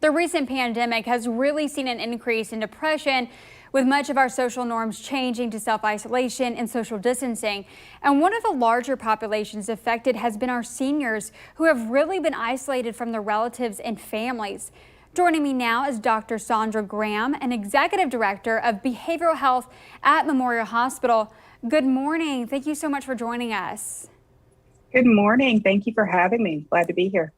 The recent pandemic has really seen an increase in depression, with much of our social norms changing to self-isolation and social distancing. And one of the larger populations affected has been our seniors, who have really been isolated from their relatives and families. Joining me now is Dr. Sandra Graham, an Executive Director of Behavioral Health at Memorial Hospital. Good morning. Thank you so much for joining us. Good morning. Thank you for having me. Glad to be here.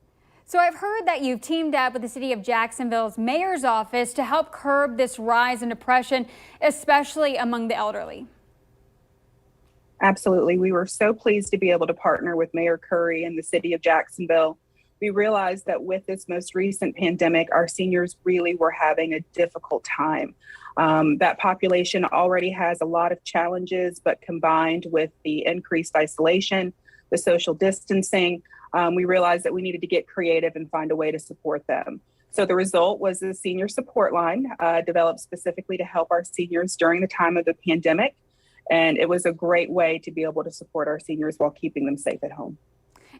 So I've heard that you've teamed up with the City of Jacksonville's mayor's office to help curb this rise in depression, especially among the elderly. Absolutely. We were so pleased to be able to partner with Mayor Curry and the City of Jacksonville. We realized that with this most recent pandemic, our seniors really were having a difficult time. That population already has a lot of challenges, but combined with the increased isolation, the social distancing, we realized that we needed to get creative and find a way to support them. So the result was the senior support line developed specifically to help our seniors during the time of the pandemic. And it was a great way to be able to support our seniors while keeping them safe at home.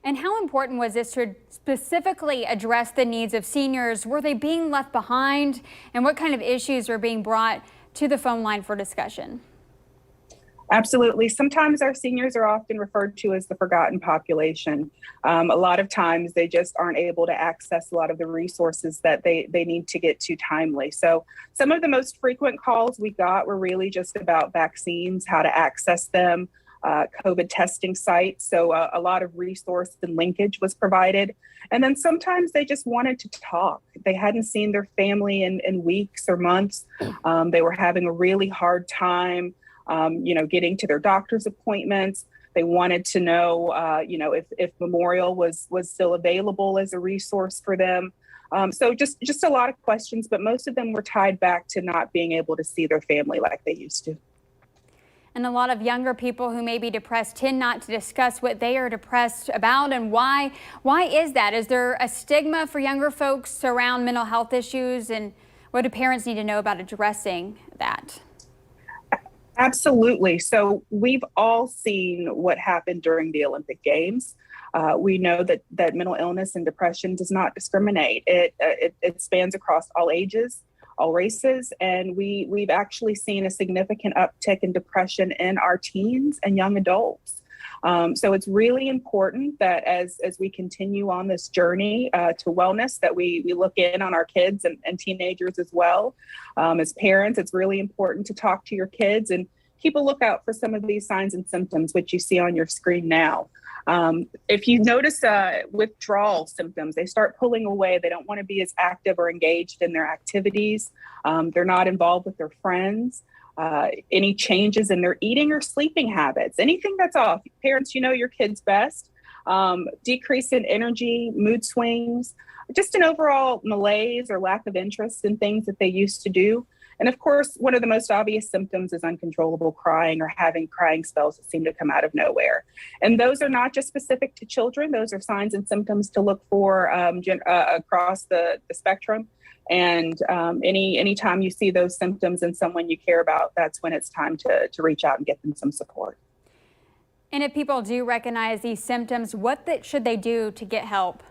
And how important was this to specifically address the needs of seniors? Were they being left behind? And what kind of issues are being brought to the phone line for discussion? Absolutely. Sometimes our seniors are often referred to as the forgotten population. A lot of times they just aren't able to access a lot of the resources that they need to get to timely. So some of the most frequent calls we got were really just about vaccines, how to access them, COVID testing sites. So a lot of resource and linkage was provided. And then sometimes they just wanted to talk. They hadn't seen their family in weeks or months. They were having a really hard time getting to their doctor's appointments. They wanted to know, if Memorial was still available as a resource for them. So just a lot of questions, but most of them were tied back to not being able to see their family like they used to. And a lot of younger people who may be depressed tend not to discuss what they are depressed about and why. Why is that? Is there a stigma for younger folks around mental health issues? And what do parents need to know about addressing that? Absolutely. So we've all seen what happened during the Olympic Games. We know that mental illness and depression does not discriminate. It spans across all ages, all races, and we've actually seen a significant uptick in depression in our teens and young adults. So it's really important that as we continue on this journey to wellness, that we look in on our kids and teenagers as well. As parents, it's really important to talk to your kids and keep a lookout for some of these signs and symptoms, which you see on your screen now. If you notice withdrawal symptoms, they start pulling away. They don't want to be as active or engaged in their activities. They're not involved with their friends. Any changes in their eating or sleeping habits, anything that's off. Parents, you know your kids best. Decrease in energy, mood swings, just an overall malaise or lack of interest in things that they used to do. And of course, one of the most obvious symptoms is uncontrollable crying or having crying spells that seem to come out of nowhere. And those are not just specific to children. Those are signs and symptoms to look for across the spectrum. And anytime you see those symptoms in someone you care about, that's when it's time to reach out and get them some support. And if people do recognize these symptoms, what should they do to get help?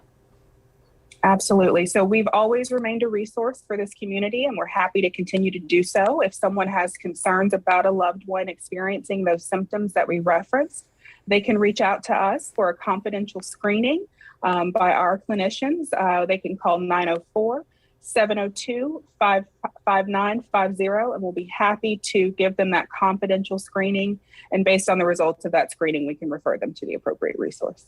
Absolutely. So we've always remained a resource for this community, and we're happy to continue to do so. If someone has concerns about a loved one experiencing those symptoms that we referenced, they can reach out to us for a confidential screening by our clinicians. They can call 904-702-5950, and we'll be happy to give them that confidential screening. And based on the results of that screening, we can refer them to the appropriate resource.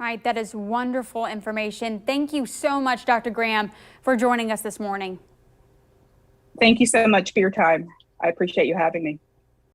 All right, that is wonderful information. Thank you so much, Dr. Graham, for joining us this morning. Thank you so much for your time. I appreciate you having me.